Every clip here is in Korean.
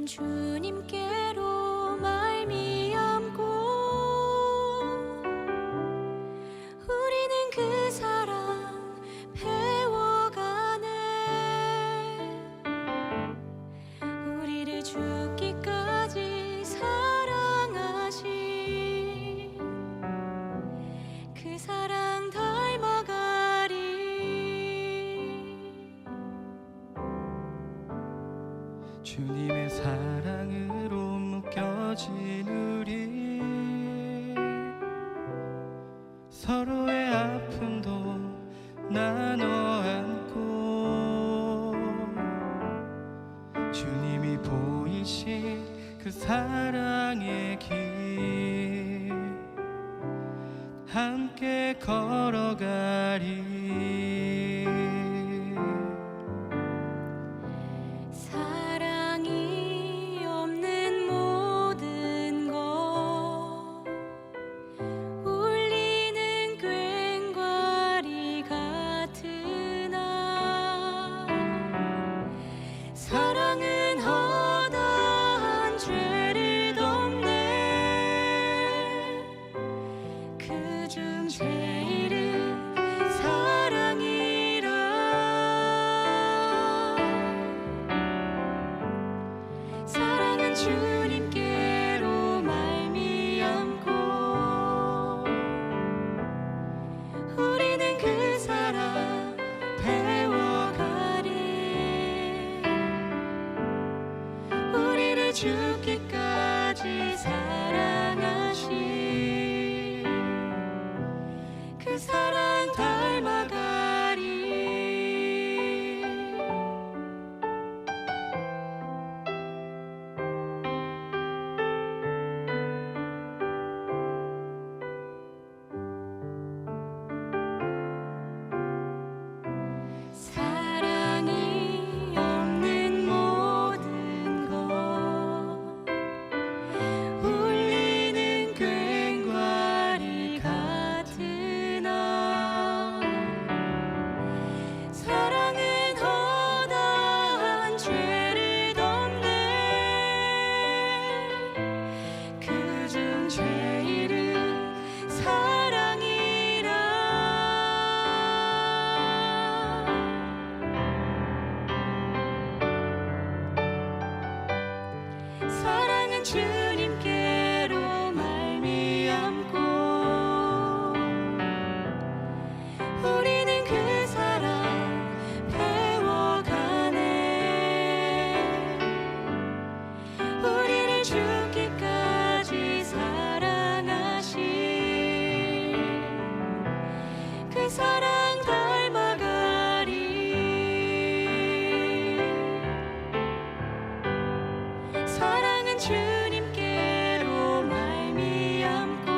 주님께로 말미암고 우리는 그 사랑 배워가네. 우리를 죽기까지 사랑하신 그 사랑 닮아가리. 주님의 사랑으로 묶여진 우리, 서로의 아픔도 나눠 안고 주님이 보이신 그 사랑의 길 함께 걸어가리. 사랑이 없는 모든 것 울리는 꽹과리 같으나 사랑은 허다한 죄를 덮네. 그중 제일은 사랑이라. 사랑은 주님께로 말미암고 우리는 그 사랑 배워가리. 우리를 죽기까지 사랑하신 그 사랑 닮아가리. 사랑이 없는 모든 것 울리는 꽹과리 같으나 사랑은 허다한 죄를 덮네. 그중 제일은 사랑이라. 사랑은 주님께로 말미암고 우리는 그 사랑 배워가네. 우리를 죽기까지 사랑하신 그 사랑 닮아가리. 사랑은 주님께로 말미암고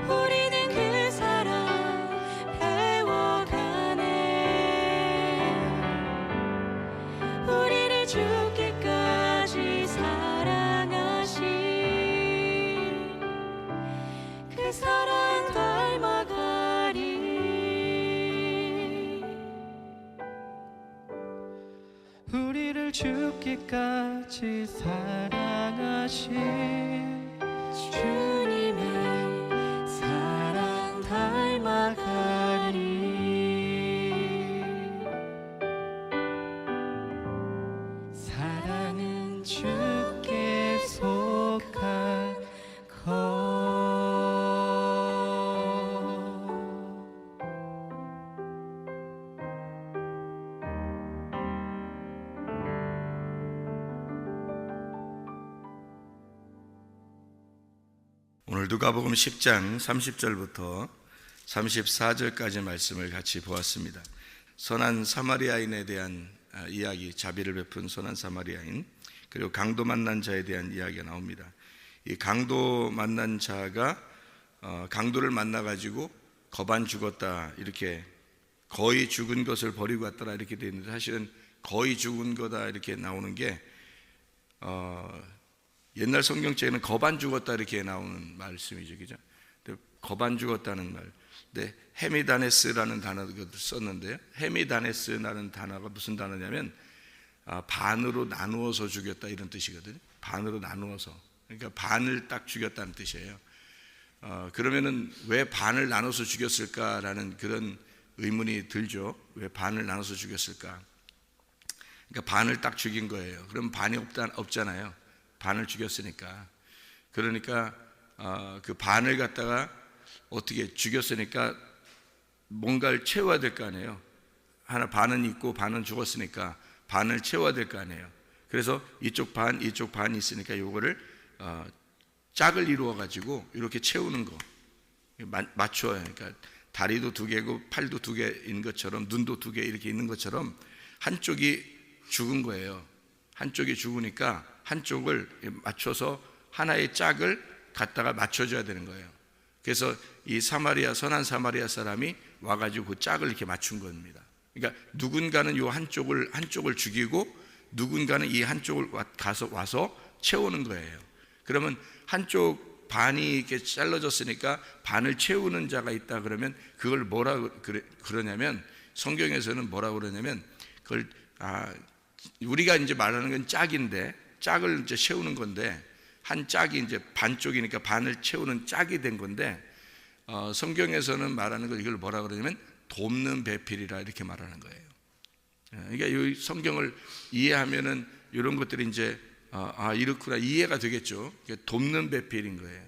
우리는 그 사랑 배워가네. 우리를 죽기까지 사랑하신 그 사랑 닮아가리. 우리를 죽기까지 사랑하신 주님의 사랑 닮아가리. 사랑은 주께 속한 것. 오늘 누가복음 10장 30절부터 34절까지 말씀을 같이 보았습니다. 선한 사마리아인에 대한 이야기, 자비를 베푼 선한 사마리아인, 그리고 강도 만난 자에 대한 이야기가 나옵니다. 이 강도 만난 자가 강도를 만나가지고 거반 죽었다, 이렇게 거의 죽은 것을 버리고 왔더라 이렇게 되어 있는데, 사실은 거의 죽은 거다 이렇게 나오는 게 옛날 성경책에는 거반 죽었다 이렇게 나오는 말씀이죠, 그죠? 거반 죽었다는 말. 근데 헤미다네스라는 단어도 썼는데요. 헤미다네스라는 단어가 무슨 단어냐면 반으로 나누어서 죽였다 이런 뜻이거든요. 반으로 나누어서. 그러니까 반을 딱 죽였다는 뜻이에요. 그러면은 왜 반을 나눠서 죽였을까라는 그런 의문이 들죠. 왜 반을 나눠서 죽였을까? 그러니까 반을 딱 죽인 거예요. 그럼 반이 없잖아요. 반을 죽였으니까. 그러니까 그 반을 갖다가 어떻게 죽였으니까 뭔가를 채워야 될 거 아니에요. 하나 반은 있고 반은 죽었으니까 반을 채워야 될 거 아니에요. 그래서 이쪽 반 이쪽 반이 있으니까 요거를 짝을 이루어 가지고 이렇게 채우는 거 맞춰요. 그러니까 다리도 두 개고 팔도 두 개인 것처럼 눈도 두 개 이렇게 있는 것처럼 한쪽이 죽은 거예요. 한쪽이 죽으니까 한쪽을 맞춰서 하나의 짝을 갖다가 맞춰줘야 되는 거예요. 그래서 이 선한 사마리아 사람이 와가지고 그 짝을 이렇게 맞춘 겁니다. 그러니까 누군가는 이 한쪽을 죽이고 누군가는 이 한쪽을 와서 채우는 거예요. 그러면 한쪽 반이 이렇게 잘라졌으니까 반을 채우는 자가 있다 그러면 그걸 그러냐면 성경에서는 뭐라고 그러냐면 그걸 우리가 이제 말하는 건 짝인데 짝을 이제 채우는 건데 한 짝이 이제 반쪽이니까 반을 채우는 짝이 된 건데 성경에서는 말하는 걸 이걸 뭐라 그러냐면 돕는 배필이라 이렇게 말하는 거예요. 그러니까 이 성경을 이해하면은 이런 것들이 이제 이렇구나 이해가 되겠죠. 돕는 배필인 거예요.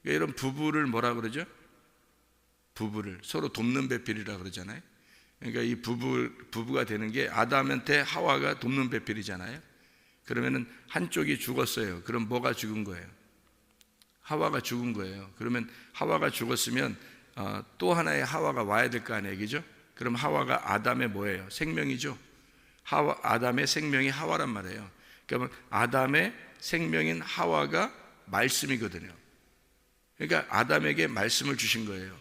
그러니까 이런 부부를 뭐라 그러죠? 부부를 서로 돕는 배필이라 그러잖아요. 그러니까 이 부부가 되는 게 아담한테 하와가 돕는 배필이잖아요. 그러면은 한쪽이 죽었어요. 그럼 뭐가 죽은 거예요? 하와가 죽은 거예요. 그러면 하와가 죽었으면 또 하나의 하와가 와야 될 거 아니에요, 그죠? 그럼 하와가 아담의 뭐예요? 생명이죠. 아담의 생명이 하와란 말이에요. 그러면 아담의 생명인 하와가 말씀이거든요. 그러니까 아담에게 말씀을 주신 거예요.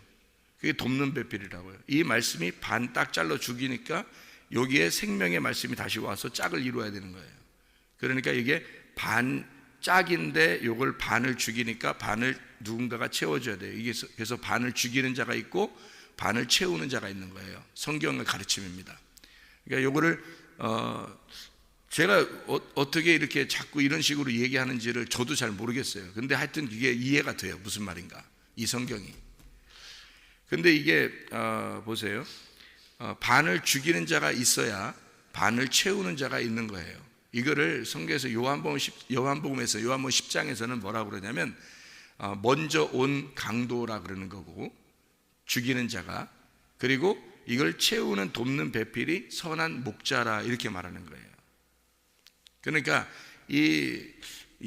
그게 돕는 배필이라고요. 이 말씀이 반 딱 잘라 죽이니까 여기에 생명의 말씀이 다시 와서 짝을 이루어야 되는 거예요. 그러니까 이게 반 짝인데 이걸 반을 죽이니까 반을 누군가가 채워줘야 돼요. 이게 그래서 반을 죽이는 자가 있고 반을 채우는 자가 있는 거예요. 성경의 가르침입니다. 그러니까 이거를 제가 어떻게 이렇게 자꾸 이런 식으로 얘기하는지를 저도 잘 모르겠어요. 근데 하여튼 이게 이해가 돼요. 무슨 말인가 이 성경이. 근데 이게 보세요. 반을 죽이는 자가 있어야 반을 채우는 자가 있는 거예요. 이거를 성경에서 요한복음 10장에서는 뭐라고 그러냐면 먼저 온 강도라 그러는 거고 죽이는 자가, 그리고 이걸 채우는 돕는 배필이 선한 목자라 이렇게 말하는 거예요. 그러니까 이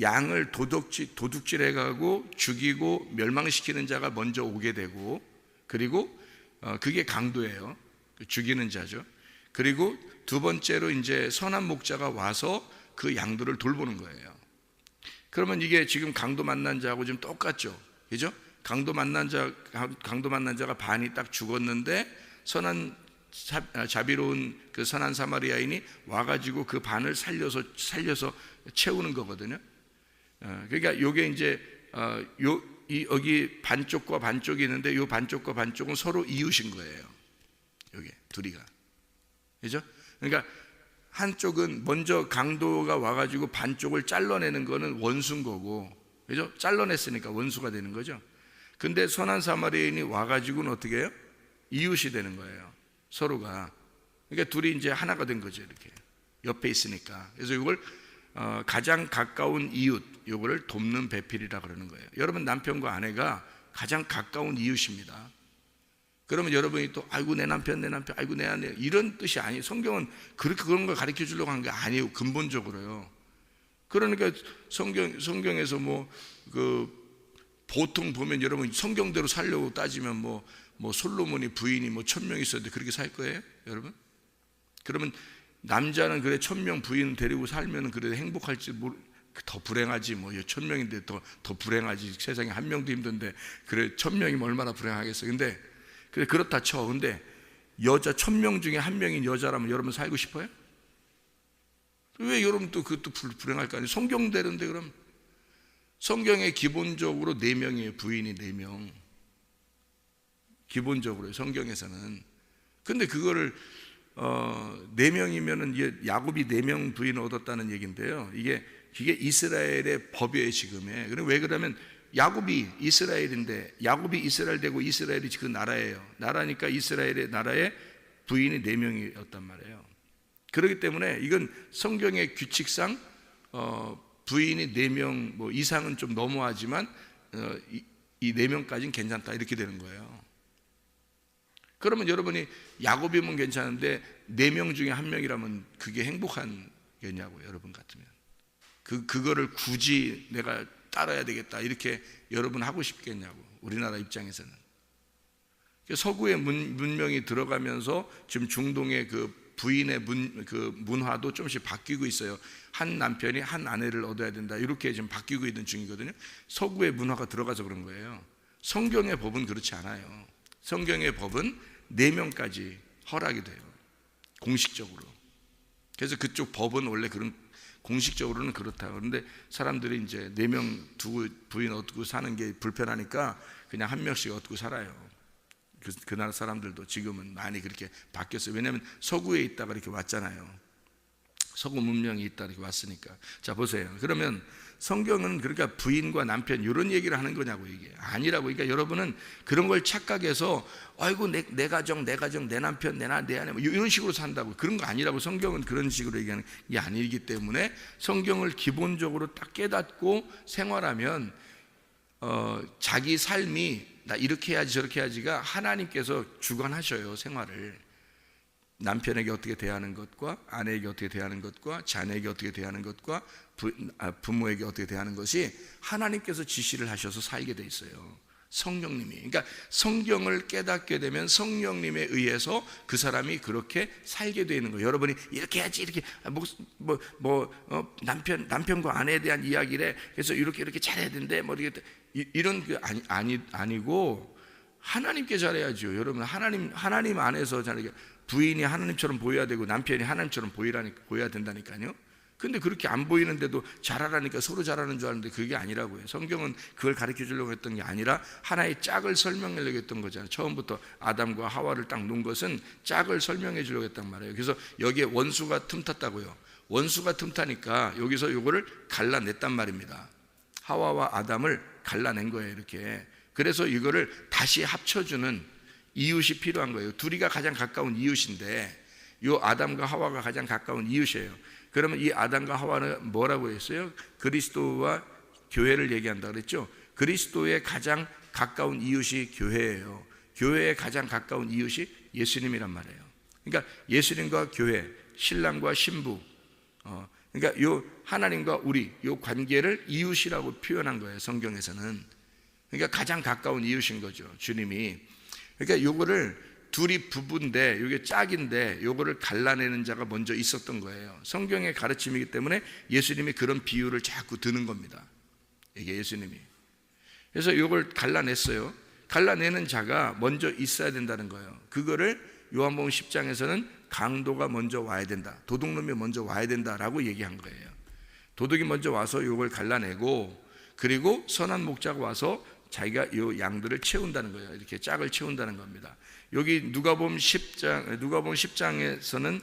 양을 도둑질해 가고 죽이고 멸망시키는 자가 먼저 오게 되고, 그리고 그게 강도예요. 죽이는 자죠. 그리고 두 번째로 이제 선한 목자가 와서 그 양들을 돌보는 거예요. 그러면 이게 지금 강도 만난 자하고 좀 똑같죠, 그죠? 강도 만난 자가 반이 딱 죽었는데 자비로운 그 선한 사마리아인이 와가지고 그 반을 살려서 채우는 거거든요. 그러니까 이게 이제 여기 반쪽과 반쪽이 있는데 이 반쪽과 반쪽은 서로 이웃인 거예요. 여기 둘이가, 그죠? 그러니까 한쪽은 먼저 강도가 와가지고 반쪽을 잘라내는 거는 원수인 거고, 그죠? 잘라냈으니까 원수가 되는 거죠. 근데 선한 사마리아인이 와가지고는 어떻게 해요? 이웃이 되는 거예요. 서로가. 그러니까 둘이 이제 하나가 된 거죠. 이렇게 옆에 있으니까. 그래서 이걸 가장 가까운 이웃, 이거를 돕는 배필이라 그러는 거예요. 여러분 남편과 아내가 가장 가까운 이웃입니다. 그러면 여러분이 또 아이고 내 남편 아이고 내 아내 이런 뜻이 아니에요. 성경은 그런 걸 가르쳐 주려고 한 게 아니에요. 근본적으로요. 그러니까 성경에서 보통 보면 여러분 성경대로 살려고 따지면 뭐 솔로몬이 부인이 1000명 있었는데 그렇게 살 거예요, 여러분? 그러면 남자는 그래 1000명 부인 데리고 살면은 그래 행복할지 더 불행하지 1000명인데 더 불행하지. 세상에 한 명도 힘든데 그래 1000명이면 얼마나 불행하겠어요. 근데 그래 그렇다 쳐. 근데 여자 1000명 중에 한 명인 여자라면 여러분 살고 싶어요? 왜 여러분 또 그것도 불행할 거 아니에요? 성경대로인데. 그럼 성경에 기본적으로 4명이에요. 부인이 4명. 기본적으로 성경에서는. 근데 그거를 4명이면은 이게 야곱이 4명 부인을 얻었다는 얘기인데요. 이게 이스라엘의 법이에요 지금에. 그럼 왜 그러면 야곱이 이스라엘인데, 야곱이 이스라엘 되고 이스라엘이 그 나라예요. 나라니까 이스라엘의 나라에 부인이 4명이었단 말이에요. 그렇기 때문에 이건 성경의 규칙상 부인이 4명 뭐 이상은 좀 너무하지만 이 4명까지는 괜찮다 이렇게 되는 거예요. 그러면 여러분이 야곱이면 괜찮은데 4명 중에 1명이라면 그게 행복한겠냐고요, 여러분 같으면. 그거를 굳이 내가 따라야 되겠다 이렇게 여러분 하고 싶겠냐고, 우리나라 입장에서는. 서구의 문명이 들어가면서 지금 중동의 그 부인의 문화도 조금씩 바뀌고 있어요. 한 남편이 한 아내를 얻어야 된다 이렇게 지금 바뀌고 있는 중이거든요. 서구의 문화가 들어가서 그런 거예요. 성경의 법은 그렇지 않아요. 성경의 법은 4명까지 허락이 돼요, 공식적으로. 그래서 그쪽 법은 원래 그런 공식적으로는 그렇다. 그런데 사람들이 이제 4명 두고 부인 얻고 사는 게 불편하니까 그냥 1명씩 얻고 살아요. 그 나라 사람들도 지금은 많이 그렇게 바뀌었어요. 왜냐하면 서구에 있다가 이렇게 왔잖아요. 서구 문명이 있다 이렇게 왔으니까. 자 보세요. 그러면 성경은 그러니까 부인과 남편 이런 얘기를 하는 거냐고, 이게 아니라고. 그러니까 여러분은 그런 걸 착각해서 아이고 내 가정 내 남편 내 아내 뭐 이런 식으로 산다고, 그런 거 아니라고. 성경은 그런 식으로 얘기하는 게 아니기 때문에 성경을 기본적으로 딱 깨닫고 생활하면 자기 삶이 나 이렇게 해야지 저렇게 해야지가 하나님께서 주관하셔요, 생활을. 남편에게 어떻게 대하는 것과 아내에게 어떻게 대하는 것과 자녀에게 어떻게 대하는 것과 부모에게 어떻게 대하는 것이 하나님께서 지시를 하셔서 살게 돼 있어요, 성령님이. 그러니까 성경을 깨닫게 되면 성령님에 의해서 그 사람이 그렇게 살게 되는 거예요. 여러분이 이렇게 해야지 이렇게 남편과 아내에 대한 이야기래, 그래서 이렇게 잘해야 된대 뭐 이런 게 아니고 하나님께 잘해야죠. 여러분 하나님 안에서 잘하게. 부인이 하나님처럼 보여야 되고 남편이 하나님처럼 보여야 된다니까요. 근데 그렇게 안 보이는데도 잘하라니까 서로 잘하는 줄 아는데 그게 아니라고요. 성경은 그걸 가르쳐 주려고 했던 게 아니라 하나의 짝을 설명하려고 했던 거잖아요. 처음부터 아담과 하와를 딱 놓은 것은 짝을 설명해 주려고 했단 말이에요. 그래서 여기에 원수가 틈탔다고요. 원수가 틈타니까 여기서 요거를 갈라냈단 말입니다. 하와와 아담을 갈라낸 거예요, 이렇게. 그래서 이거를 다시 합쳐주는 이웃이 필요한 거예요. 둘이가 가장 가까운 이웃인데 이 아담과 하와가 가장 가까운 이웃이에요. 그러면 이 아담과 하와는 뭐라고 했어요? 그리스도와 교회를 얘기한다 그랬죠. 그리스도의 가장 가까운 이웃이 교회예요. 교회의 가장 가까운 이웃이 예수님이란 말이에요. 그러니까 예수님과 교회, 신랑과 신부, 그러니까 요 하나님과 우리 요 관계를 이웃이라고 표현한 거예요, 성경에서는. 그러니까 가장 가까운 이웃인 거죠, 주님이. 그러니까 요거를 둘이 부부인데 이게 짝인데 요거를 갈라내는 자가 먼저 있었던 거예요. 성경의 가르침이기 때문에 예수님이 그런 비유를 자꾸 드는 겁니다, 이게 예수님이. 그래서 요걸 갈라냈어요. 갈라내는 자가 먼저 있어야 된다는 거예요. 그거를 요한복음 10장에서는 강도가 먼저 와야 된다, 도둑놈이 먼저 와야 된다라고 얘기한 거예요. 도둑이 먼저 와서 요걸 갈라내고, 그리고 선한 목자가 와서 자기가 이 양들을 채운다는 거예요. 이렇게 짝을 채운다는 겁니다. 여기 누가복음 10장에서는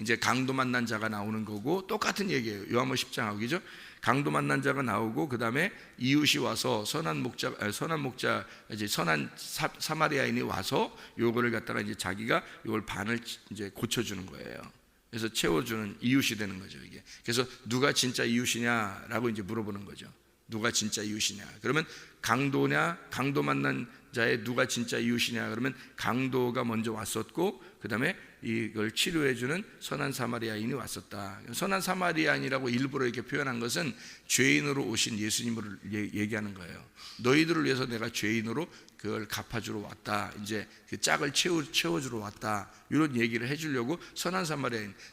이제 강도 만난 자가 나오는 거고 똑같은 얘기예요. 요한복음 10장하고, 그죠? 강도 만난 자가 나오고 그 다음에 이웃이 와서 선한 목자 이제 선한 사마리아인이 와서 요거를 갖다가 이제 자기가 요걸 반을 이제 고쳐주는 거예요. 그래서 채워주는 이웃이 되는 거죠, 이게. 그래서 누가 진짜 이웃이냐라고 이제 물어보는 거죠. 누가 진짜 이웃이냐? 그러면 강도냐, 강도 만난 자의 누가 진짜 이웃이냐? 그러면 강도가 먼저 왔었고 그 다음에 이걸 치료해주는 선한 사마리아인이 왔었다. 선한 사마리아인이라고 일부러 이렇게 표현한 것은 죄인으로 오신 예수님을 얘기하는 거예요. 너희들을 위해서 내가 죄인으로 그걸 갚아주러 왔다, 이제 그 짝을 채워주러 왔다, 이런 얘기를 해주려고. 선한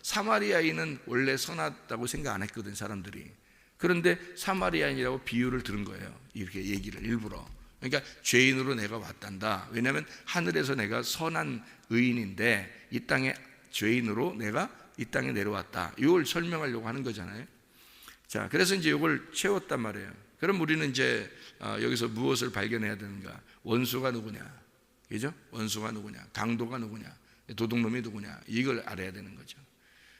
사마리아인은 원래 선하다고 생각 안 했거든, 사람들이. 그런데 사마리아인이라고 비유를 들은 거예요, 이렇게 얘기를 일부러. 그러니까 죄인으로 내가 왔단다. 왜냐하면 하늘에서 내가 선한 의인인데 이 땅에 죄인으로 내가 이 땅에 내려왔다, 이걸 설명하려고 하는 거잖아요. 자, 그래서 이제 이걸 채웠단 말이에요. 그럼 우리는 이제 여기서 무엇을 발견해야 되는가? 원수가 누구냐, 그죠? 원수가 누구냐, 강도가 누구냐. 도둑놈이 누구냐, 이걸 알아야 되는 거죠.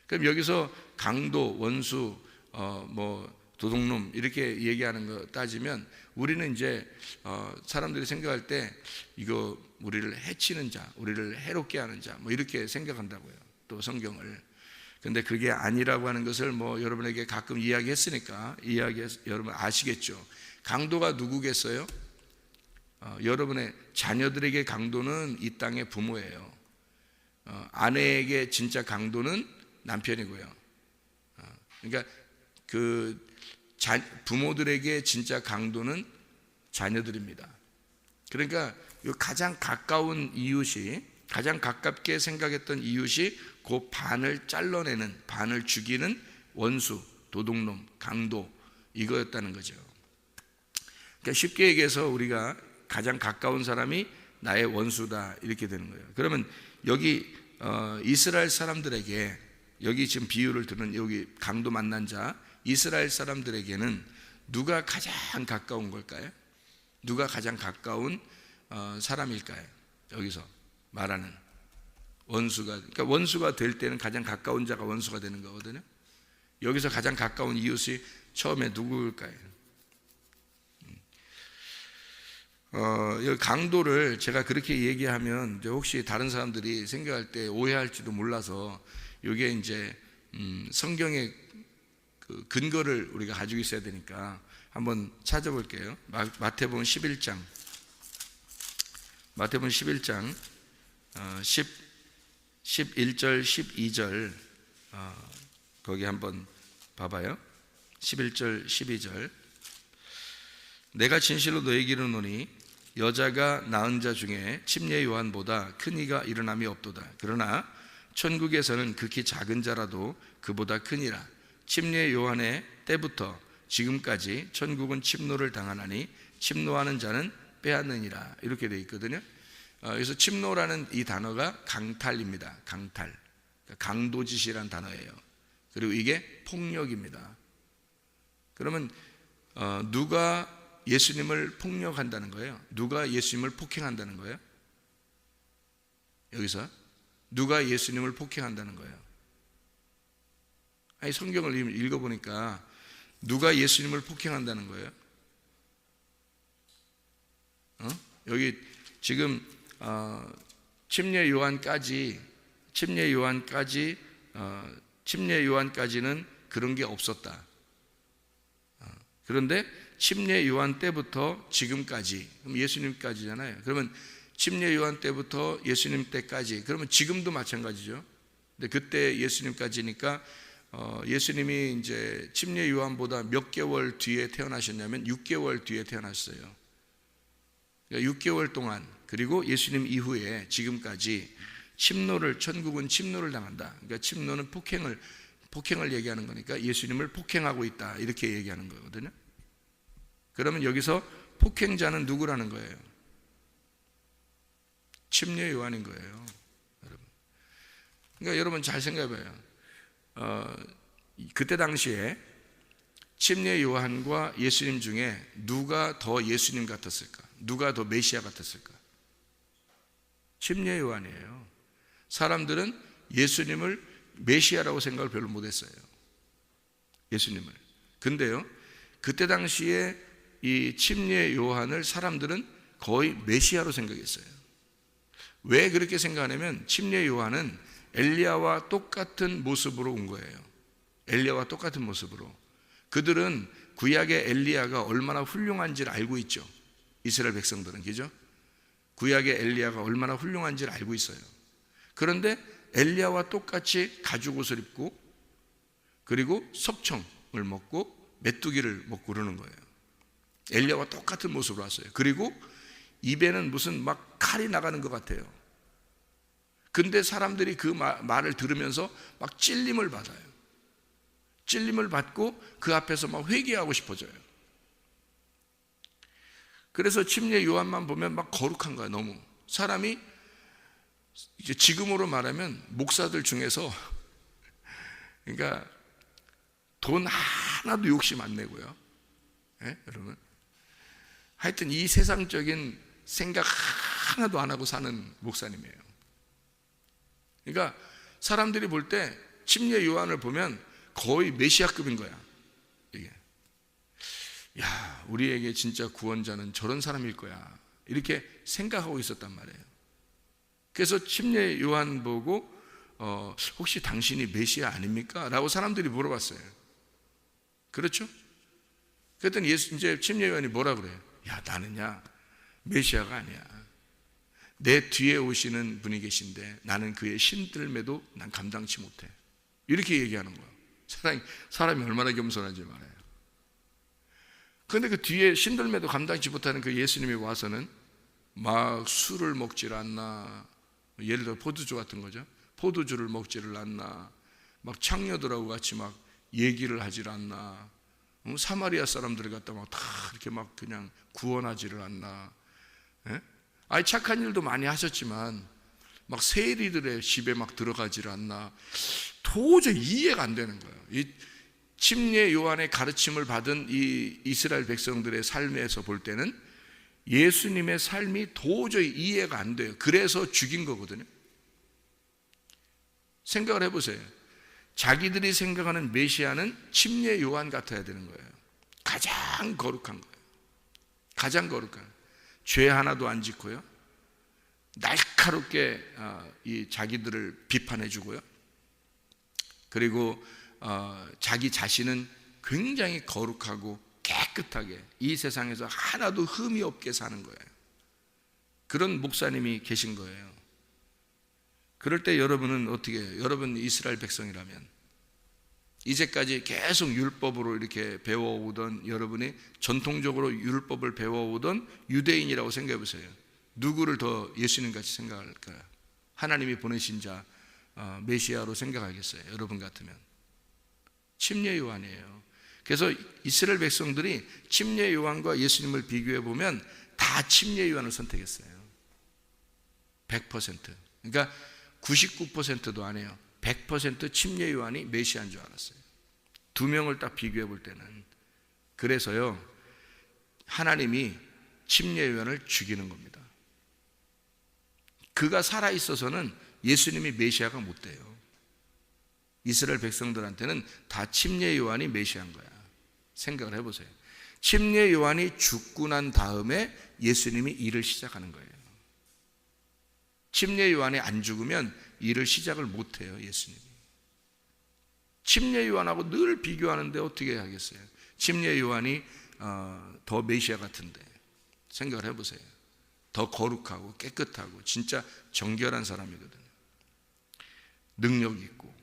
그럼 여기서 강도, 원수, 도둑놈 이렇게 얘기하는 거 따지면 우리는 이제 사람들이 생각할 때 이거 우리를 해치는 자, 우리를 해롭게 하는 자, 이렇게 생각한다고요. 또 성경을. 근데 그게 아니라고 하는 것을 여러분에게 가끔 이야기했으니까 여러분 아시겠죠. 강도가 누구겠어요? 여러분의 자녀들에게 강도는 이 땅의 부모예요. 아내에게 진짜 강도는 남편이고요. 그러니까 부모들에게 진짜 강도는 자녀들입니다. 그러니까 가장 가까운 이웃이, 가장 가깝게 생각했던 이웃이 그 반을 잘라내는, 반을 죽이는 원수, 도둑놈, 강도, 이거였다는 거죠. 그러니까 쉽게 얘기해서 우리가 가장 가까운 사람이 나의 원수다, 이렇게 되는 거예요. 그러면 여기 이스라엘 사람들에게, 여기 지금 비유를 들은 여기 강도 만난 자 이스라엘 사람들에게는 누가 가장 가까운 걸까요? 누가 가장 가까운 사람일까요? 여기서 말하는 원수가, 그러니까 원수가 될 때는 가장 가까운 자가 원수가 되는 거거든요. 여기서 가장 가까운 이웃이 처음에 누구일까요? 여기 강도를 제가 그렇게 얘기하면 혹시 다른 사람들이 생각할 때 오해할지도 몰라서 이게 이제 성경의 그 근거를 우리가 가지고 있어야 되니까 한번 찾아볼게요. 마태복음 11장, 마태복음 11장 11절 12절 거기 한번 봐봐요. 11절 12절. 내가 진실로 너에게 이르노니 여자가 낳은 자 중에 침례 요한보다 큰 이가 일어남이 없도다. 그러나 천국에서는 극히 작은 자라도 그보다 크니라. 침례 요한의 때부터 지금까지 천국은 침노를 당하나니 침노하는 자는 빼앗느니라. 이렇게 되어 있거든요. 그래서 침노라는 이 단어가 강탈입니다. 강탈, 강도짓이란 단어예요. 그리고 이게 폭력입니다. 그러면 누가 예수님을 폭력한다는 거예요? 누가 예수님을 폭행한다는 거예요? 여기서 누가 예수님을 폭행한다는 거예요? 아니, 성경을 읽어보니까 누가 예수님을 폭행한다는 거예요? 여기 지금 침례 요한까지는 그런 게 없었다. 그런데 침례 요한 때부터 지금까지, 그럼 예수님까지잖아요. 그러면 침례 요한 때부터 예수님 때까지, 그러면 지금도 마찬가지죠. 근데 그때 예수님까지니까 예수님이 이제 침례 요한보다 몇 개월 뒤에 태어나셨냐면 6개월 뒤에 태어났어요. 그러니까 6개월 동안, 그리고 예수님 이후에 지금까지 천국은 침노를 당한다. 그러니까 침노는 폭행을 얘기하는 거니까 예수님을 폭행하고 있다, 이렇게 얘기하는 거거든요. 그러면 여기서 폭행자는 누구라는 거예요? 침례 요한인 거예요, 여러분. 그러니까 여러분 잘 생각해봐요. 그때 당시에 침례 요한과 예수님 중에 누가 더 예수님 같았을까? 누가 더 메시아 같았을까? 침례 요한이에요. 사람들은 예수님을 메시아라고 생각을 별로 못했어요. 예수님을. 근데요, 그때 당시에 이 침례 요한을 사람들은 거의 메시아로 생각했어요. 왜 그렇게 생각하냐면 침례 요한은 엘리야와 똑같은 모습으로 온 거예요. 엘리야와 똑같은 모습으로. 그들은 구약의 엘리야가 얼마나 훌륭한지를 알고 있죠. 이스라엘 백성들은, 그죠? 구약의 엘리야가 얼마나 훌륭한지를 알고 있어요. 그런데 엘리야와 똑같이 가죽 옷을 입고, 그리고 석청을 먹고 메뚜기를 먹고 그러는 거예요. 엘리야와 똑같은 모습으로 왔어요. 그리고 입에는 무슨 막 칼이 나가는 것 같아요. 근데 사람들이 그 말을 들으면서 막 찔림을 받아요. 찔림을 받고 그 앞에서 막 회개하고 싶어져요. 그래서 침례 요한만 보면 막 거룩한 거야, 너무. 사람이 이제 지금으로 말하면 목사들 중에서, 그러니까 돈 하나도 욕심 안 내고요. 예, 여러분. 하여튼 이 세상적인 생각 하나도 안 하고 사는 목사님이에요. 그러니까 사람들이 볼 때 침례 요한을 보면 거의 메시아급인 거야. 이게. 야, 우리에게 진짜 구원자는 저런 사람일 거야. 이렇게 생각하고 있었단 말이에요. 그래서 침례 요한 보고 혹시 당신이 메시아 아닙니까? 라고 사람들이 물어봤어요. 그렇죠? 그랬더니 이제 침례 요한이 뭐라 그래요? 야, 나는야 메시아가 아니야. 내 뒤에 오시는 분이 계신데 나는 그의 신들매도 난 감당치 못해. 이렇게 얘기하는 거예요. 사람이 얼마나 겸손한지 말해요. 그런데 그 뒤에 신들매도 감당치 못하는 그 예수님이 와서는 막 술을 먹질 않나, 예를 들어 포도주 같은 거죠. 포도주를 먹지를 않나, 막 창녀들하고 같이 막 얘기를 하질 않나, 사마리아 사람들을 갖다 막 다 이렇게 막 그냥 구원하지를 않나. 예? 아니 착한 일도 많이 하셨지만 막 세리들의 집에 막 들어가지를 않나. 도저히 이해가 안 되는 거예요. 이 침례 요한의 가르침을 받은 이 이스라엘 백성들의 삶에서 볼 때는 예수님의 삶이 도저히 이해가 안 돼요. 그래서 죽인 거거든요. 생각을 해보세요. 자기들이 생각하는 메시아는 침례 요한 같아야 되는 거예요. 가장 거룩한 거예요. 가장 거룩한, 죄 하나도 안 짓고요, 날카롭게 이 자기들을 비판해 주고요, 그리고 자기 자신은 굉장히 거룩하고 깨끗하게 이 세상에서 하나도 흠이 없게 사는 거예요. 그런 목사님이 계신 거예요. 그럴 때 여러분은 어떻게 해요? 여러분 이스라엘 백성이라면 이제까지 계속 율법으로 이렇게 배워오던, 여러분이 전통적으로 율법을 배워오던 유대인이라고 생각해 보세요. 누구를 더 예수님같이 생각할까요? 하나님이 보내신 자 메시아로 생각하겠어요? 여러분 같으면 침례 요한이에요. 그래서 이스라엘 백성들이 침례 요한과 예수님을 비교해 보면 다 침례 요한을 선택했어요. 100%. 그러니까 99%도 아니에요. 100% 침례 요한이 메시아인 줄 알았어요. 두 명을 딱 비교해 볼 때는. 그래서요, 하나님이 침례 요한을 죽이는 겁니다. 그가 살아 있어서는 예수님이 메시아가 못 돼요. 이스라엘 백성들한테는 다 침례 요한이 메시아인 거야. 생각을 해보세요. 침례 요한이 죽고 난 다음에 예수님이 일을 시작하는 거예요. 침례 요한이 안 죽으면 일을 시작을 못 해요, 예수님이. 침례 요한하고 늘 비교하는데 어떻게 하겠어요? 침례 요한이 더 메시아 같은데. 생각을 해보세요. 더 거룩하고 깨끗하고 진짜 정결한 사람이거든요. 능력 있고.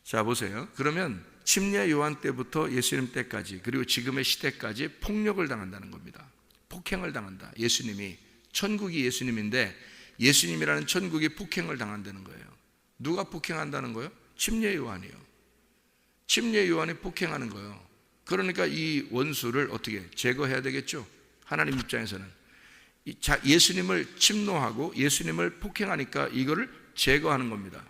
자, 보세요. 그러면 침례 요한 때부터 예수님 때까지, 그리고 지금의 시대까지 폭력을 당한다는 겁니다. 폭행을 당한다. 예수님이, 천국이 예수님인데 예수님이라는 천국이 폭행을 당한다는 거예요. 누가 폭행한다는 거예요? 침례 요한이요. 침례 요한이 폭행하는 거예요. 그러니까 이 원수를 어떻게 제거해야 되겠죠? 하나님 입장에서는 예수님을 침노하고 예수님을 폭행하니까 이거를 제거하는 겁니다.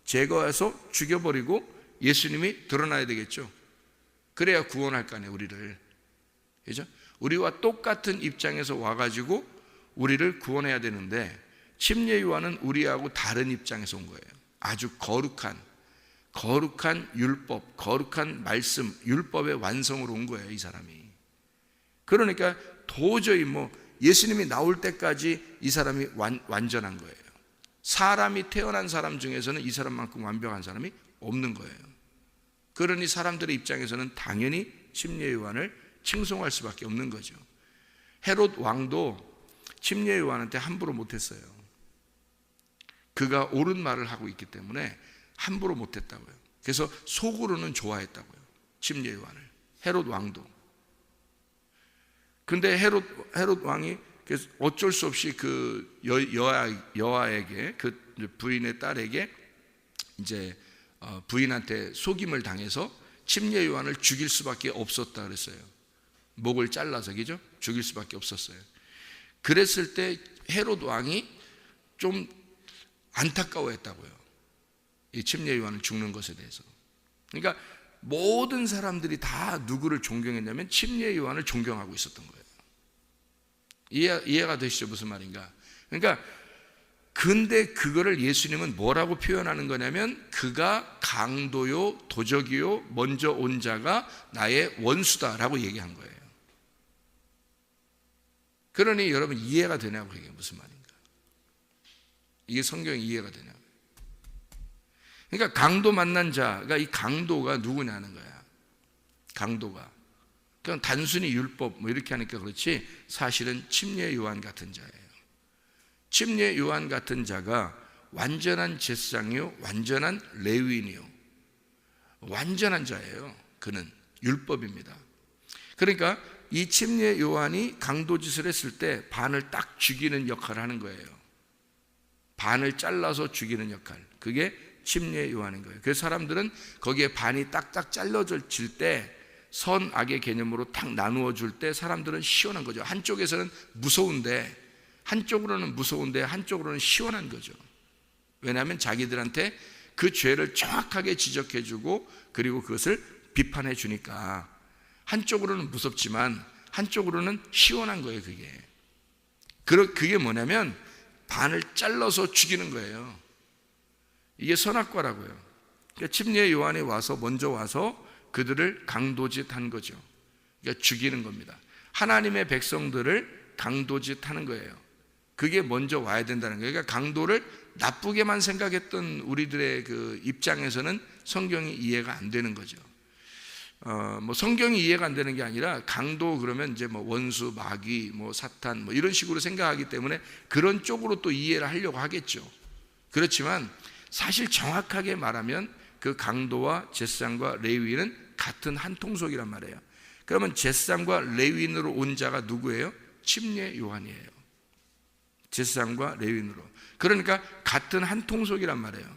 제거해서 죽여버리고 예수님이 드러나야 되겠죠. 그래야 구원할 거 아니에요, 우리를. 그죠? 우리와 똑같은 입장에서 와가지고 우리를 구원해야 되는데, 침례 요한은 우리하고 다른 입장에서 온 거예요. 아주 거룩한 율법, 거룩한 말씀, 율법의 완성으로 온 거예요, 이 사람이. 그러니까 도저히 예수님이 나올 때까지 이 사람이 완전한 거예요. 사람이 태어난 사람 중에서는 이 사람만큼 완벽한 사람이 없는 거예요. 그러니 사람들의 입장에서는 당연히 침례 요한을 칭송할 수밖에 없는 거죠. 헤롯 왕도 침례 요한한테 함부로 못했어요. 그가 옳은 말을 하고 있기 때문에 함부로 못했다고요. 그래서 속으로는 좋아했다고요, 침례 요한을. 헤롯 왕도. 근데 헤롯 왕이 어쩔 수 없이 그 여아에게, 그 부인의 딸에게 이제 부인한테 속임을 당해서 침례 요한을 죽일 수밖에 없었다 그랬어요. 목을 잘라서, 그죠? 죽일 수밖에 없었어요. 그랬을 때 헤롯 왕이 좀 안타까워했다고요, 이 침례 요한을 죽는 것에 대해서. 그러니까 모든 사람들이 다 누구를 존경했냐면 침례 요한을 존경하고 있었던 거예요. 이해가 되시죠? 무슨 말인가? 그러니까 근데 그거를 예수님은 뭐라고 표현하는 거냐면 그가 강도요 도적이요 먼저 온 자가 나의 원수다라고 얘기한 거예요. 그러니 여러분 이해가 되냐고, 이게 무슨 말인가? 이게 성경이 이해가 되냐고. 그러니까 강도 만난 자가, 이 강도가 누구냐는 거야. 강도가 그냥 단순히 율법 뭐 이렇게 하니까 그렇지 사실은 침례 요한 같은 자예요. 침례 요한 같은 자가 완전한 제사장이요 완전한 레위인이요 완전한 자예요. 그는 율법입니다. 그러니까 이 침례 요한이 강도짓을 했을 때 반을 딱 죽이는 역할을 하는 거예요. 반을 잘라서 죽이는 역할, 그게 침례 요한인 거예요. 그래서 사람들은 거기에 반이 딱딱 잘라질 때 선악의 개념으로 딱 나누어 줄 때 사람들은 시원한 거죠. 한쪽에서는 무서운데, 한쪽으로는 무서운데 한쪽으로는 시원한 거죠. 왜냐하면 자기들한테 그 죄를 정확하게 지적해 주고 그리고 그것을 비판해 주니까 한쪽으로는 무섭지만 한쪽으로는 시원한 거예요. 그게 뭐냐면 반을 잘라서 죽이는 거예요. 이게 선악과라고요. 그러니까 침례 요한이 먼저 와서 그들을 강도짓한 거죠. 그러니까 죽이는 겁니다. 하나님의 백성들을 강도짓하는 거예요. 그게 먼저 와야 된다는 거예요. 그러니까 강도를 나쁘게만 생각했던 우리들의 그 입장에서는 성경이 이해가 안 되는 거죠. 뭐 성경이 이해가 안 되는 게 아니라 강도 그러면 이제 뭐 원수, 마귀, 뭐 사탄 뭐 이런 식으로 생각하기 때문에 그런 쪽으로 또 이해를 하려고 하겠죠. 그렇지만 사실 정확하게 말하면 그 강도와 제사장과 레위인은 같은 한 통속이란 말이에요. 그러면 제사장과 레위인으로 온 자가 누구예요? 침례 요한이에요. 제사장과 레위인으로. 그러니까 같은 한 통속이란 말이에요.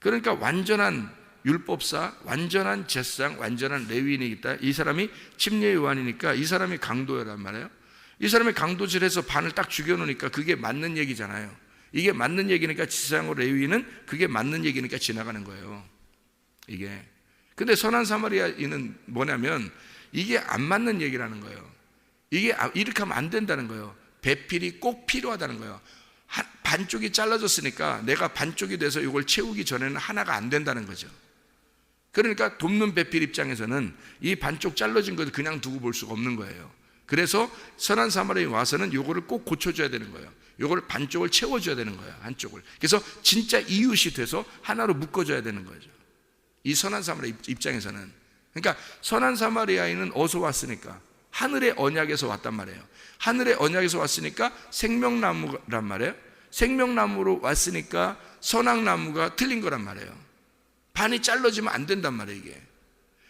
그러니까 완전한 율법사, 완전한 제사장, 완전한 레위인이겠다. 이 사람이 침례 요한이니까 이 사람이 강도란 말이에요. 이 사람이 강도질해서 반을 딱 죽여놓으니까 그게 맞는 얘기잖아요. 이게 맞는 얘기니까 제사장과 레위인은 그게 맞는 얘기니까 지나가는 거예요. 이게. 근데 선한 사마리아인은 뭐냐면 이게 안 맞는 얘기라는 거예요. 이게 이렇게 하면 안 된다는 거예요. 배필이 꼭 필요하다는 거예요. 반쪽이 잘라졌으니까 내가 반쪽이 돼서 이걸 채우기 전에는 하나가 안 된다는 거죠. 그러니까 돕는 배필 입장에서는 이 반쪽 잘라진 것을 그냥 두고 볼 수가 없는 거예요. 그래서 선한 사마리아인 와서는 이거를 꼭 고쳐줘야 되는 거예요. 이걸 반쪽을 채워줘야 되는 거예요. 한쪽을. 그래서 진짜 이웃이 돼서 하나로 묶어줘야 되는 거죠. 이 선한 사마리아 입장에서는. 그러니까 선한 사마리아인은 어디서 왔으니까? 하늘의 언약에서 왔단 말이에요. 하늘의 언약에서 왔으니까 생명나무란 말이에요. 생명나무로 왔으니까 선악나무가 틀린 거란 말이에요. 반이 잘라지면 안 된단 말이에요, 이게.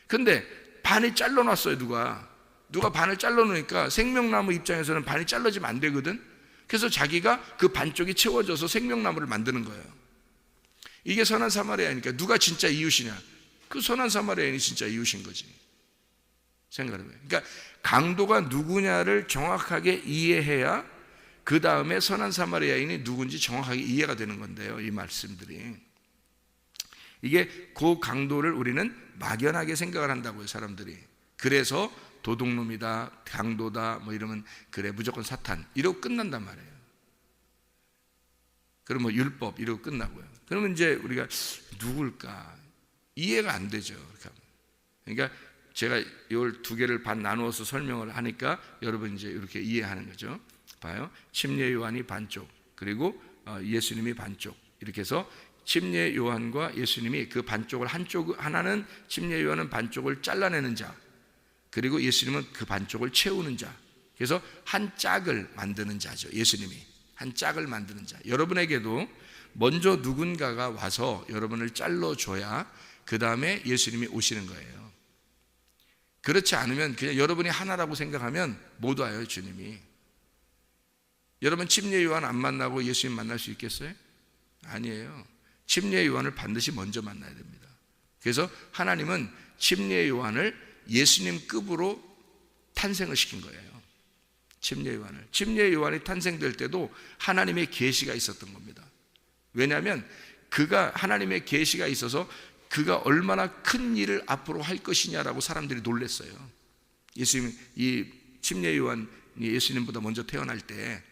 근데 반이 잘라놨어요, 누가 반을 잘라놓으니까 생명나무 입장에서는 반이 잘라지면 안 되거든. 그래서 자기가 그 반쪽이 채워져서 생명나무를 만드는 거예요. 이게 선한 사마리아니까 누가 진짜 이웃이냐? 그 선한 사마리아인이 진짜 이웃인 거지. 생각해봐요. 그러니까 강도가 누구냐를 정확하게 이해해야 그 다음에 선한 사마리아인이 누군지 정확하게 이해가 되는 건데요, 이 말씀들이. 이게 그 강도를 우리는 막연하게 생각을 한다고요, 사람들이. 그래서 도둑놈이다, 강도다 뭐 이러면 그래 무조건 사탄 이러고 끝난단 말이에요. 그럼 뭐 율법 이러고 끝나고요. 그러면 이제 우리가 누굴까 이해가 안 되죠. 그러니까 제가 이걸 두 개를 반 나누어서 설명을 하니까 여러분 이제 이렇게 이해하는 거죠. 봐요. 침례 요한이 반쪽, 그리고 예수님이 반쪽, 이렇게 해서 침례 요한과 예수님이 그 반쪽을 하나는 침례 요한은 반쪽을 잘라내는 자, 그리고 예수님은 그 반쪽을 채우는 자. 그래서 한 짝을 만드는 자죠. 예수님이 한 짝을 만드는 자. 여러분에게도 먼저 누군가가 와서 여러분을 잘라줘야 그 다음에 예수님이 오시는 거예요. 그렇지 않으면 그냥 여러분이 하나라고 생각하면 못 와요, 주님이. 여러분 침례 요한 안 만나고 예수님 만날 수 있겠어요? 아니에요. 침례 요한을 반드시 먼저 만나야 됩니다. 그래서 하나님은 침례 요한을 예수님급으로 탄생을 시킨 거예요. 침례 요한을. 침례 요한이 탄생될 때도 하나님의 계시가 있었던 겁니다. 왜냐하면 그가 하나님의 계시가 있어서 그가 얼마나 큰 일을 앞으로 할 것이냐라고 사람들이 놀랐어요. 예수님, 이 침례 요한이 예수님보다 먼저 태어날 때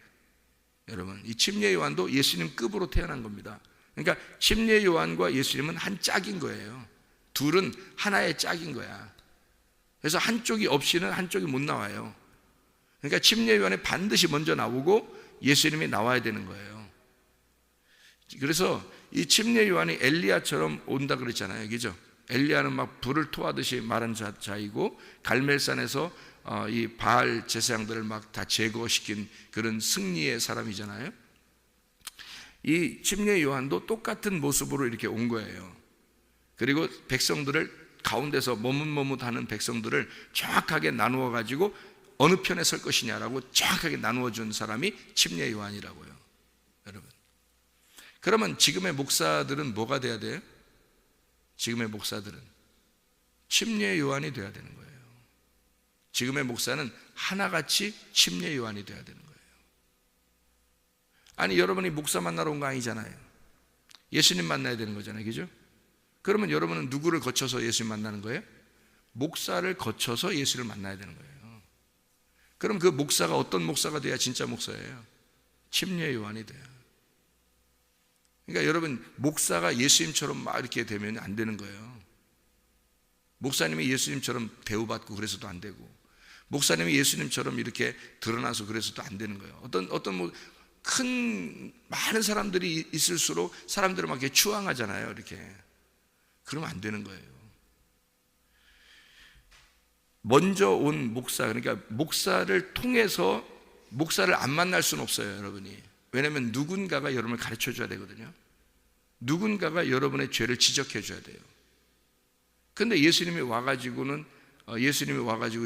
여러분, 이 침례 요한도 예수님 급으로 태어난 겁니다. 그러니까 침례 요한과 예수님은 한 짝인 거예요. 둘은 하나의 짝인 거야. 그래서 한쪽이 없이는 한쪽이 못 나와요. 그러니까 침례 요한이 반드시 먼저 나오고 예수님이 나와야 되는 거예요. 그래서 이 침례 요한이 엘리야처럼 온다 그랬잖아요. 그죠? 엘리야는 막 불을 토하듯이 마른 자이고 갈멜산에서 이 바알 제사장들을 막 다 제거시킨 그런 승리의 사람이잖아요. 이 침례 요한도 똑같은 모습으로 이렇게 온 거예요. 그리고 백성들을 가운데서 머뭇머뭇하는 백성들을 정확하게 나누어 가지고 어느 편에 설 것이냐라고 정확하게 나누어 준 사람이 침례 요한이라고요. 여러분, 그러면 지금의 목사들은 뭐가 돼야 돼요? 지금의 목사들은 침례 요한이 돼야 되는 거예요. 지금의 목사는 하나같이 침례 요한이 돼야 되는 거예요. 아니, 여러분이 목사 만나러 온 거 아니잖아요. 예수님 만나야 되는 거잖아요. 그죠? 그러면 여러분은 누구를 거쳐서 예수님 만나는 거예요? 목사를 거쳐서 예수를 만나야 되는 거예요. 그럼 그 목사가 어떤 목사가 돼야 진짜 목사예요? 침례 요한이 돼요. 그러니까 여러분, 목사가 예수님처럼 막 이렇게 되면 안 되는 거예요. 목사님이 예수님처럼 대우받고 그래서도 안 되고, 목사님이 예수님처럼 이렇게 드러나서 그래서도 안 되는 거예요. 어떤 큰 많은 사람들이 있을수록 사람들을 막 이렇게 추앙하잖아요. 이렇게. 그러면 안 되는 거예요. 먼저 온 목사, 그러니까 목사를 통해서 목사를 안 만날 수는 없어요, 여러분이. 왜냐하면 누군가가 여러분을 가르쳐 줘야 되거든요. 누군가가 여러분의 죄를 지적해 줘야 돼요. 근데 예수님이 와가지고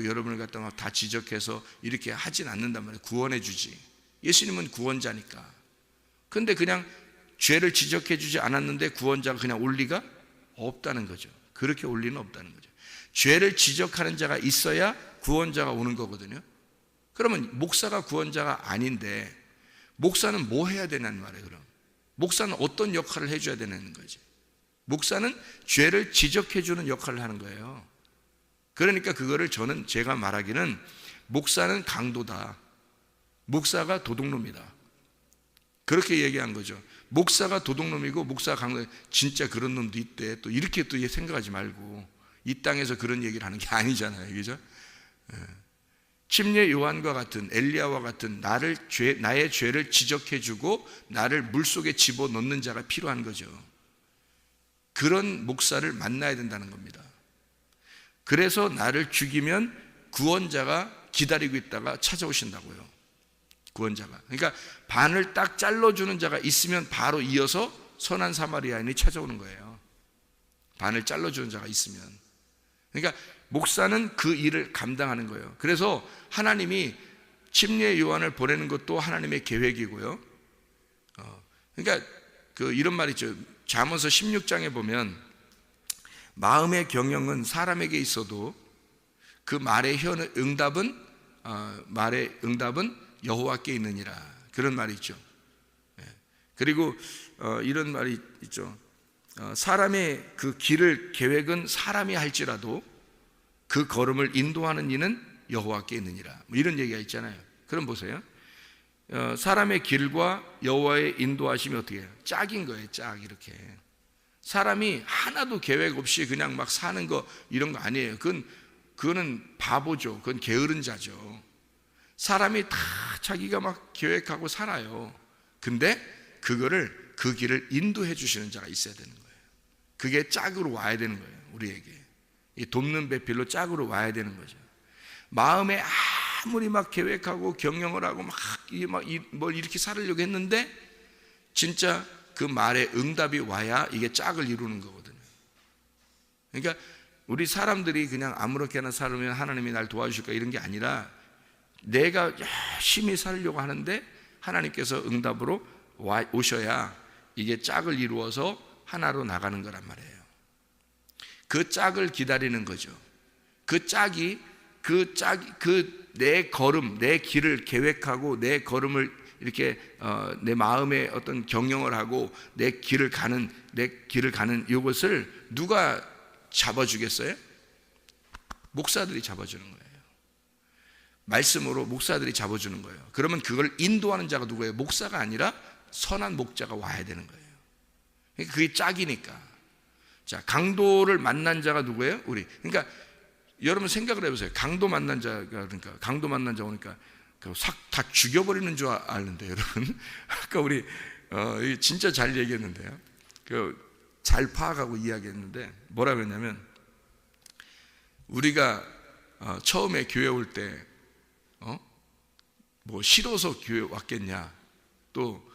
여러분을 갖다가 다 지적해서 이렇게 하진 않는단 말이에요. 구원해 주지. 예수님은 구원자니까. 근데 그냥 죄를 지적해 주지 않았는데 구원자가 그냥 올 리가 없다는 거죠. 그렇게 올 리는 없다는 거죠. 죄를 지적하는 자가 있어야 구원자가 오는 거거든요. 그러면 목사가 구원자가 아닌데 목사는 뭐 해야 되냐는 말이에요. 그럼 목사는 어떤 역할을 해줘야 되는 거지? 목사는 죄를 지적해 주는 역할을 하는 거예요. 그러니까 그거를 제가 말하기는 목사는 강도다, 목사가 도둑놈이다, 그렇게 얘기한 거죠. 목사가 도둑놈이고 목사가 강도, 진짜 그런 놈도 있대, 또 이렇게 또 생각하지 말고 이 땅에서 그런 얘기를 하는 게 아니잖아요. 그죠? 침례 요한과 같은, 엘리야와 같은 나의 죄를 지적해 주고 나를 물속에 집어넣는 자가 필요한 거죠. 그런 목사를 만나야 된다는 겁니다. 그래서 나를 죽이면 구원자가 기다리고 있다가 찾아오신다고요. 구원자가. 그러니까 반을 딱 잘라주는 자가 있으면 바로 이어서 선한 사마리아인이 찾아오는 거예요. 반을 잘라주는 자가 있으면. 그러니까 목사는 그 일을 감당하는 거예요. 그래서 하나님이 침례 요한을 보내는 것도 하나님의 계획이고요. 그러니까 이런 말 있죠. 잠언서 16장에 보면 마음의 경영은 사람에게 있어도 그 말의 응답은 여호와께 있느니라, 그런 말이 있죠. 그리고 이런 말이 있죠. 사람의 그 길을 계획은 사람이 할지라도 그 걸음을 인도하는 이는 여호와께 있느니라, 이런 얘기가 있잖아요. 그럼 보세요. 사람의 길과 여호와의 인도하심이 어떻게 해요? 짝인 거예요. 짝. 이렇게 사람이 하나도 계획 없이 그냥 막 사는 거, 이런 거 아니에요. 그거는 바보죠. 그건 게으른 자죠. 사람이 다 자기가 막 계획하고 살아요. 근데 그 길을 인도해 주시는 자가 있어야 되는 거예요. 그게 짝으로 와야 되는 거예요. 우리에게 이 돕는 배필로 짝으로 와야 되는 거죠. 마음에 아무리 막 계획하고 경영을 하고 뭘 이렇게 살으려고 했는데 진짜 그 말에 응답이 와야 이게 짝을 이루는 거거든요. 그러니까 우리 사람들이 그냥 아무렇게나 살면 하나님이 날 도와주실까 이런 게 아니라 내가 열심히 살려고 하는데 하나님께서 응답으로 오셔야 이게 짝을 이루어서 하나로 나가는 거란 말이에요. 그 짝을 기다리는 거죠. 그 짝이 내 걸음, 내 길을 계획하고 내 걸음을 이렇게 내 마음에 어떤 경영을 하고 내 길을 가는 이것을 누가 잡아주겠어요? 목사들이 잡아주는 거예요. 말씀으로 목사들이 잡아주는 거예요. 그러면 그걸 인도하는 자가 누구예요? 목사가 아니라 선한 목자가 와야 되는 거예요. 그러니까 그게 짝이니까. 자, 강도를 만난 자가 누구예요? 우리. 그러니까 여러분 생각을 해보세요. 강도 만난 자가, 그러니까 강도 만난 자 오니까 싹 다 죽여버리는 줄 아는데, 여러분. 아까 우리 진짜 잘 얘기했는데요. 잘 파악하고 이야기했는데 뭐라 그랬냐면, 우리가 처음에 교회 올 때 뭐 싫어서 교회 왔겠냐, 또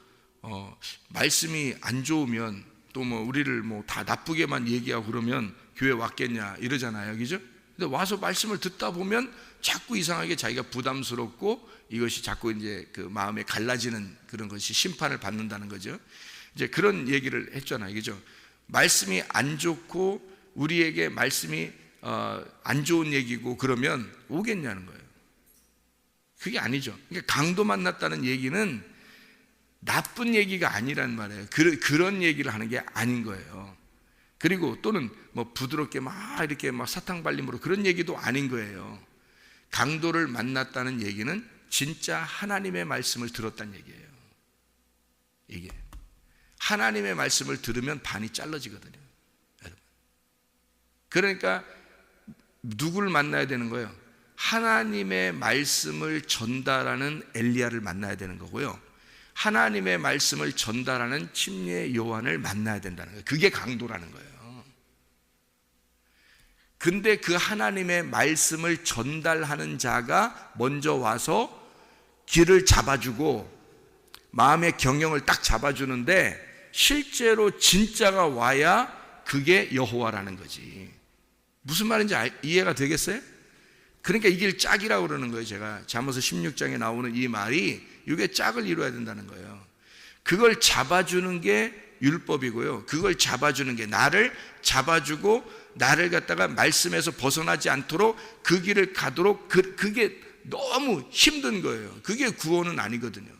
말씀이 안 좋으면 또 뭐 우리를 뭐 다 나쁘게만 얘기하고 그러면 교회 왔겠냐 이러잖아요, 그죠? 근데 와서 말씀을 듣다 보면 자꾸 이상하게 자기가 부담스럽고 이것이 자꾸 이제 그 마음에 갈라지는 그런 것이 심판을 받는다는 거죠. 이제 그런 얘기를 했잖아요, 그죠? 말씀이 안 좋고 우리에게 말씀이 안 좋은 얘기고 그러면 오겠냐는 거예요. 그게 아니죠. 그러니까 강도 만났다는 얘기는 나쁜 얘기가 아니란 말이에요. 그런 얘기를 하는 게 아닌 거예요. 그리고 또는 뭐 부드럽게 막 이렇게 막 사탕 발림으로 그런 얘기도 아닌 거예요. 강도를 만났다는 얘기는 진짜 하나님의 말씀을 들었다는 얘기예요. 이게 하나님의 말씀을 들으면 반이 잘라지거든요, 여러분. 그러니까 누구를 만나야 되는 거예요? 하나님의 말씀을 전달하는 엘리야를 만나야 되는 거고요, 하나님의 말씀을 전달하는 침례 요한을 만나야 된다는 거예요. 그게 강도라는 거예요. 근데 그 하나님의 말씀을 전달하는 자가 먼저 와서 길을 잡아주고 마음의 경영을 딱 잡아주는데, 실제로 진짜가 와야 그게 여호와라는 거지. 무슨 말인지 이해가 되겠어요? 그러니까 이게 짝이라고 그러는 거예요. 제가 잠언서 16장에 나오는 이 말이 이게 짝을 이루어야 된다는 거예요. 그걸 잡아주는 게 율법이고요, 그걸 잡아주는 게, 나를 잡아주고 나를 갖다가 말씀에서 벗어나지 않도록 그 길을 가도록 그게 너무 힘든 거예요. 그게 구원은 아니거든요.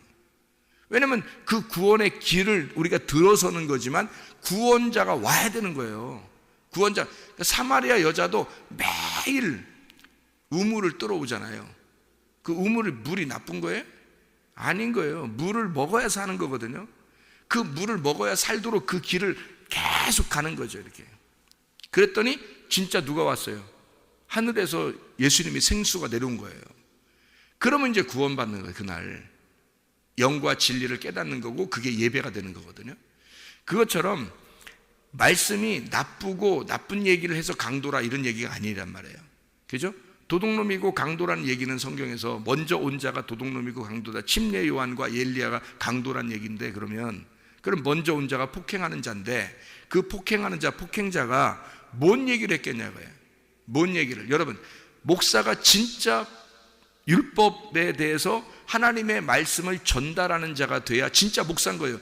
왜냐하면 그 구원의 길을 우리가 들어서는 거지만 구원자가 와야 되는 거예요. 구원자. 사마리아 여자도 매일 우물을 뚫어오잖아요. 그 우물이 물이 나쁜 거예요? 아닌 거예요. 물을 먹어야 사는 거거든요. 그 물을 먹어야 살도록 그 길을 계속 가는 거죠, 이렇게. 그랬더니 진짜 누가 왔어요? 하늘에서 예수님이 생수가 내려온 거예요. 그러면 이제 구원받는 거예요. 그날 영과 진리를 깨닫는 거고, 그게 예배가 되는 거거든요. 그것처럼 말씀이 나쁘고 나쁜 얘기를 해서 강도라 이런 얘기가 아니란 말이에요. 그죠? 도둑놈이고 강도라는 얘기는 성경에서 먼저 온 자가 도둑놈이고 강도다, 침례 요한과 엘리야가 강도란 얘기인데, 그럼 먼저 온 자가 폭행하는 자인데, 그 폭행하는 자, 폭행자가 뭔 얘기를 했겠냐고요. 뭔 얘기를. 여러분, 목사가 진짜 율법에 대해서 하나님의 말씀을 전달하는 자가 돼야 진짜 목사인 거예요.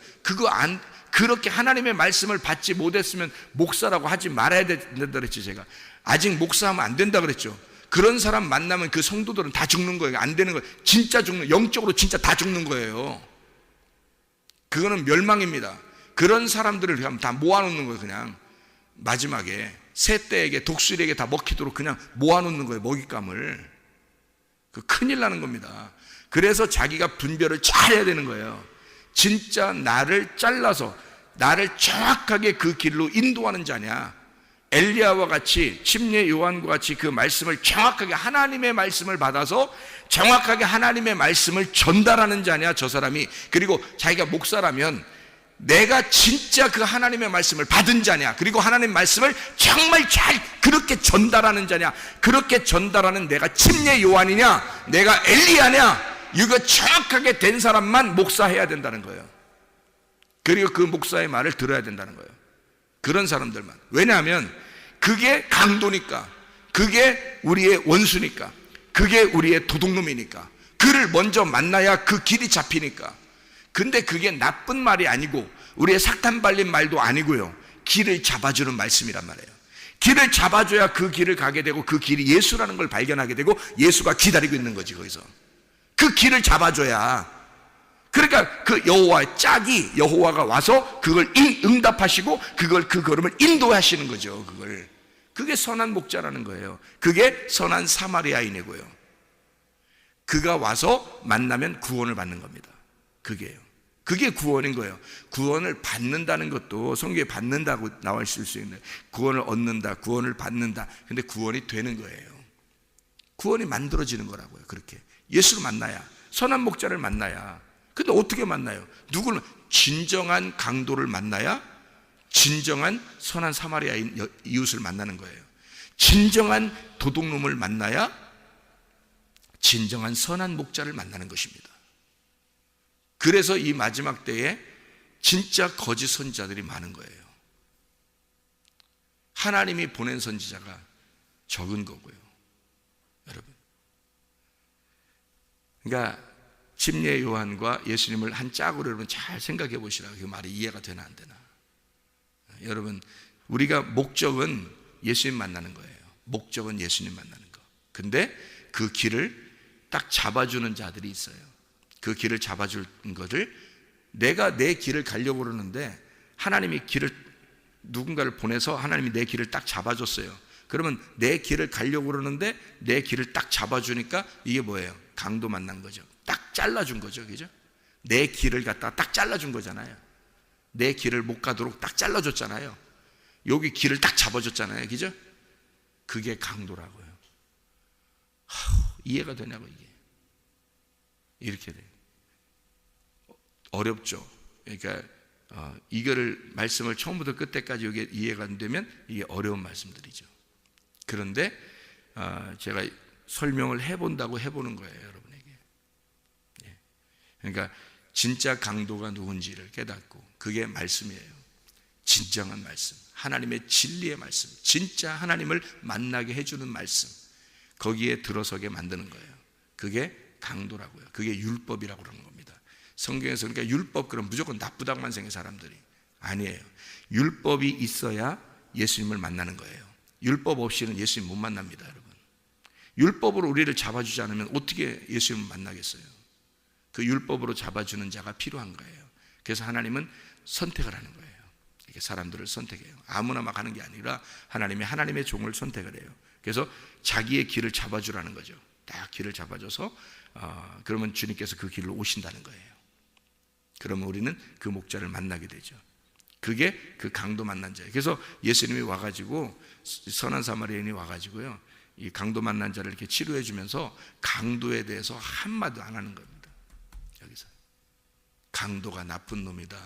그렇게 하나님의 말씀을 받지 못했으면 목사라고 하지 말아야 된다 그랬죠. 제가 아직 목사하면 안 된다 그랬죠. 그런 사람 만나면 그 성도들은 다 죽는 거예요. 안 되는 거예요. 진짜 죽는, 영적으로 진짜 다 죽는 거예요. 그거는 멸망입니다. 그런 사람들을 그냥 다 모아놓는 거예요. 그냥 마지막에 새떼에게, 독수리에게 다 먹히도록 그냥 모아놓는 거예요, 먹잇감을. 그 큰일 나는 겁니다. 그래서 자기가 분별을 잘 해야 되는 거예요. 진짜 나를 잘라서 나를 정확하게 그 길로 인도하는 자냐, 엘리야와 같이, 침례 요한과 같이 그 말씀을 정확하게, 하나님의 말씀을 받아서 정확하게 하나님의 말씀을 전달하는 자냐, 저 사람이. 그리고 자기가 목사라면 내가 진짜 그 하나님의 말씀을 받은 자냐, 그리고 하나님의 말씀을 정말 잘 그렇게 전달하는 자냐, 그렇게 전달하는 내가 침례 요한이냐, 내가 엘리야냐, 이거 정확하게 된 사람만 목사해야 된다는 거예요. 그리고 그 목사의 말을 들어야 된다는 거예요. 그런 사람들만. 왜냐하면 그게 강도니까, 그게 우리의 원수니까, 그게 우리의 도둑놈이니까, 그를 먼저 만나야 그 길이 잡히니까. 근데 그게 나쁜 말이 아니고 우리의 사탄 발린 말도 아니고요, 길을 잡아주는 말씀이란 말이에요. 길을 잡아줘야 그 길을 가게 되고, 그 길이 예수라는 걸 발견하게 되고, 예수가 기다리고 있는 거지. 거기서 그 길을 잡아줘야. 그러니까 그 여호와의 짝이, 여호와가 와서 그걸 응답하시고 그 걸음을 인도하시는 거죠. 그게 선한 목자라는 거예요. 그게 선한 사마리아인이고요. 그가 와서 만나면 구원을 받는 겁니다. 그게요. 그게 구원인 거예요. 구원을 받는다는 것도 성경에 받는다고 나와 있을 수 있는데, 구원을 얻는다, 구원을 받는다. 근데 구원이 되는 거예요. 구원이 만들어지는 거라고요. 그렇게 예수를 만나야, 선한 목자를 만나야. 근데 어떻게 만나요? 누구를? 진정한 강도를 만나야 진정한 선한 사마리아인 이웃을 만나는 거예요. 진정한 도둑놈을 만나야 진정한 선한 목자를 만나는 것입니다. 그래서 이 마지막 때에 진짜 거짓 선지자들이 많은 거예요. 하나님이 보낸 선지자가 적은 거고요, 여러분. 그러니까 침례 요한과 예수님을 한 짝으로 여러분 잘 생각해 보시라고. 그 말이 이해가 되나 안 되나. 여러분, 우리가 목적은 예수님 만나는 거예요. 목적은 예수님 만나는 거. 근데 그 길을 딱 잡아주는 자들이 있어요. 그 길을 잡아주는 것을, 내가 내 길을 가려고 그러는데 하나님이 길을, 누군가를 보내서 하나님이 내 길을 딱 잡아줬어요. 그러면 내 길을 가려고 그러는데 내 길을 딱 잡아주니까 이게 뭐예요? 강도 만난 거죠. 딱 잘라준 거죠. 그죠? 내 길을 갖다가 딱 잘라준 거잖아요. 내 길을 못 가도록 딱 잘라줬잖아요. 여기 길을 딱 잡아줬잖아요. 그죠? 그게 강도라고요. 이해가 되냐고. 이게 이렇게 돼요. 어렵죠. 그러니까 이거를 말씀을 처음부터 끝까지 이게 이해가 안 되면 이게 어려운 말씀들이죠. 그런데 제가 설명을 해본다고 해보는 거예요, 여러분에게. 예. 그러니까 진짜 강도가 누군지를 깨닫고, 그게 말씀이에요. 진정한 말씀, 하나님의 진리의 말씀, 진짜 하나님을 만나게 해주는 말씀, 거기에 들어서게 만드는 거예요. 그게 강도라고요. 그게 율법이라고 그러는 겁니다. 성경에서 그러니까 율법, 그럼 무조건 나쁘다고만 생각해 사람들이. 아니에요. 율법이 있어야 예수님을 만나는 거예요. 율법 없이는 예수님 못 만납니다, 여러분. 율법으로 우리를 잡아주지 않으면 어떻게 예수님을 만나겠어요? 그 율법으로 잡아주는 자가 필요한 거예요. 그래서 하나님은 선택을 하는 거예요. 이렇게 사람들을 선택해요. 아무나 막 하는 게 아니라 하나님이 하나님의 종을 선택을 해요. 그래서 자기의 길을 잡아주라는 거죠. 딱 길을 잡아줘서 그러면 주님께서 그 길로 오신다는 거예요. 그러면 우리는 그 목자를 만나게 되죠. 그게 그 강도 만난 자예요. 그래서 예수님이 와가지고, 선한 사마리아인이 와가지고요, 이 강도 만난 자를 이렇게 치료해 주면서 강도에 대해서 한마디도 안 하는 겁니다. 여기서 강도가 나쁜 놈이다,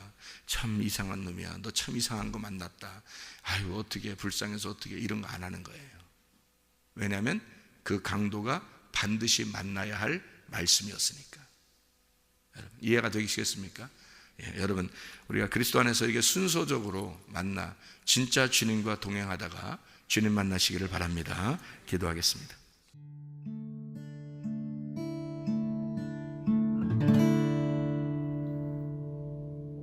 참 이상한 놈이야, 너 참 이상한 거 만났다, 아유 어떻게 불쌍해서 어떻게, 이런 거 안 하는 거예요. 왜냐하면 그 강도가 반드시 만나야 할 말씀이었으니까. 여러분, 이해가 되시겠습니까? 예, 여러분, 우리가 그리스도 안에서 이게 순서적으로 만나 진짜 주님과 동행하다가 주님 만나시기를 바랍니다. 기도하겠습니다.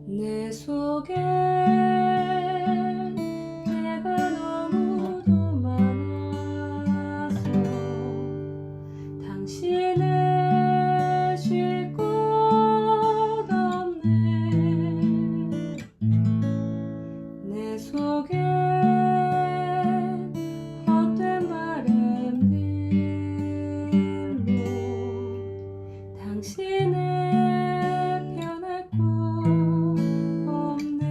내 속에 내가 너무도 많아서 당신을 쉴 곳 없네. 내 속에 헛된 바램들로 당신을 변할 곳 없네.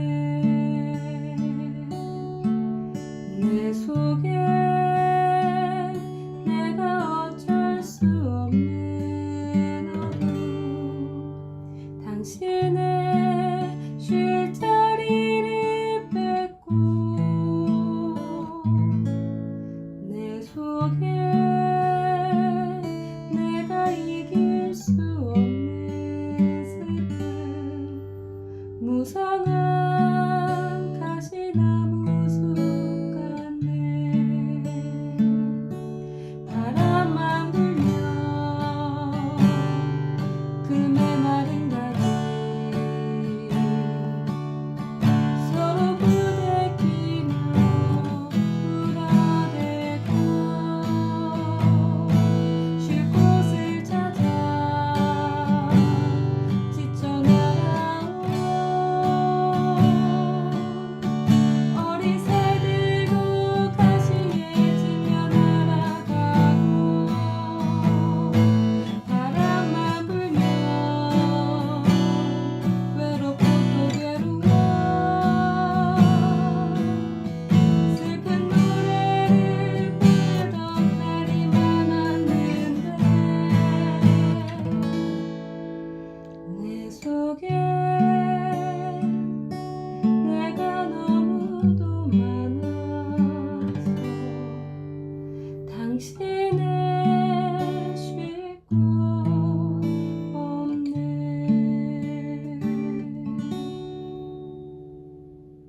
당신은